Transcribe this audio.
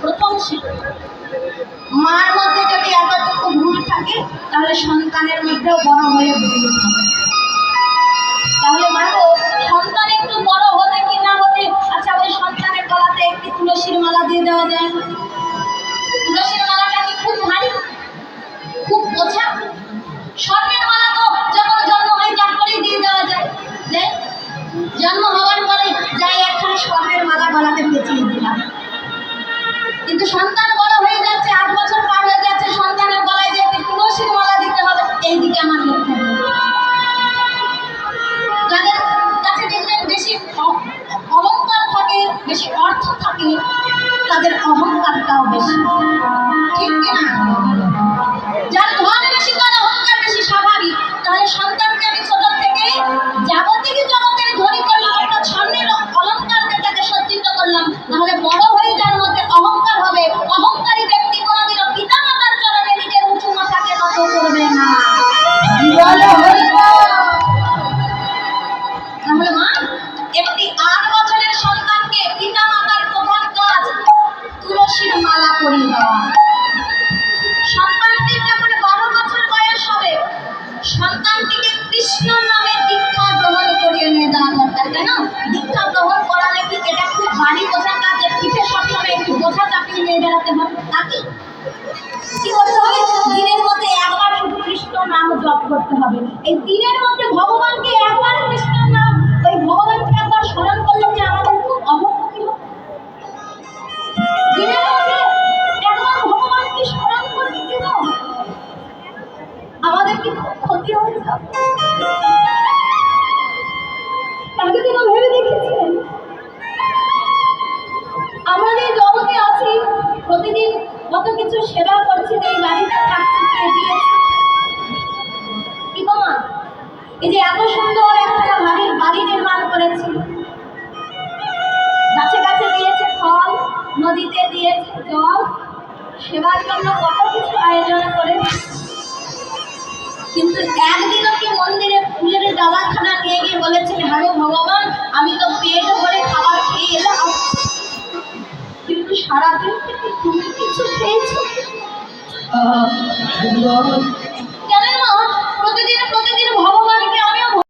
প্রথম শিক্ষা। মার মধ্যে যদি এতটুকু ভুল থাকে তাহলে সন্তানের মধ্যেও বড় হয়ে ভুল হবে। তাহলে মাগো, সন্তান একটু বড় হতে কি না হতে, আচ্ছা ওই সন্তানের গলাতে একটি তুলসীর মালা দিয়ে দেওয়া যায়। তুলসীর মালাটা কি খুব ভারী, খুব বোঝা? স্বর্ণের মালা তো যখন জন্ম হয় তারপরেই দিয়ে দেওয়া যায়। যে জন্ম হওয়ার পরে যাই একখানে স্বর্ণের মালা গলাতে পেঁচিয়ে দিলাম, কিন্তু সন্তান বড় হয়ে যাচ্ছে, 8 বছর পার হয়ে যাচ্ছে, সন্তানের গলায় যে একটি তুলসীর মালা দিতে হবে, এই দিকে আমার লক্ষ্য নেই। যাদের কাছে দেখবেন বেশি অলংকার থাকে, বেশি অর্থ থাকে, তাদের অহংকারটাও বেশি, ঠিক কিনা? যার ধন বেশি তার অহংকার বেশি, স্বাভাবিক। তাহলে সন্তানকে আমি ছোট থেকে জাগতিক জগতের ধনী করলাম, অর্থাৎ স্বর্ণের অলংকার দিয়ে তাকে সজ্জিত করলাম, তাহলে বড় হয়ে যার মধ্যে অহংকার হবে। অহংকারী ব্যক্তি কোনোদিনও পিতা মাতার চরণে নিজের উঁচু মাথাকে নত করবে না। তাহলে মা, একটি 8 বছরের সন্তানকে পিতা মাতার প্রধান কাজ তুলসীর মালা পরিয়ে দেওয়া। সন্তানটির যখন 12 বছর বয়স হবে, সন্তানটিকে কৃষ্ণ নামে দীক্ষা গ্রহণ করিয়ে নিয়ে দেওয়া দরকার। কেন? দীক্ষা গ্রহণ করালে কি এটা খুব ভারী বোঝা কাজ যে পিঠে সবসময় একটু বোঝা চাপিয়ে নিয়ে বেড়াতে হবে? নাকি কি করতে হবে? দিনের মধ্যে একবার শুধু কৃষ্ণ নাম জপ করতে হবে। এই দিনের মধ্যে ভগবানকে একবার কৃষ্ণ নাম, ওই ভগবানকে একবার স্মরণ করলে যে আমাদের খুব অবক্ষতি হবে। দিনের মধ্যে একবার ভগবানকে স্মরণ করতে গেল আমাদের কি খুব ক্ষতি হয়ে যাবে। একদিনও ভেবে দেখেছেন আমরা যে জগতে আছি, প্রতিদিন কত কিছু সেবা করছি, যে এই বাড়িতে থাকছি, কে দিয়েছে? কি গো মা, এই যে এত সুন্দর একটা বাড়ি নির্মাণ করেছি, গাছে গাছে দিয়েছে ফল, নদীতে দিয়েছে জল, সেবার জন্য কত কিছু আয়োজন করে, কিন্তু একদিনও কি মন্দিরে ফুলের ডালাখানা নিয়ে গিয়ে বলেছেন, হ্যাঁ ভগবান আমি তো পেট ভরে খাবার খেয়ে এলাম, কিন্তু সারাদিন থেকে তুমি কিছু খেয়েছো?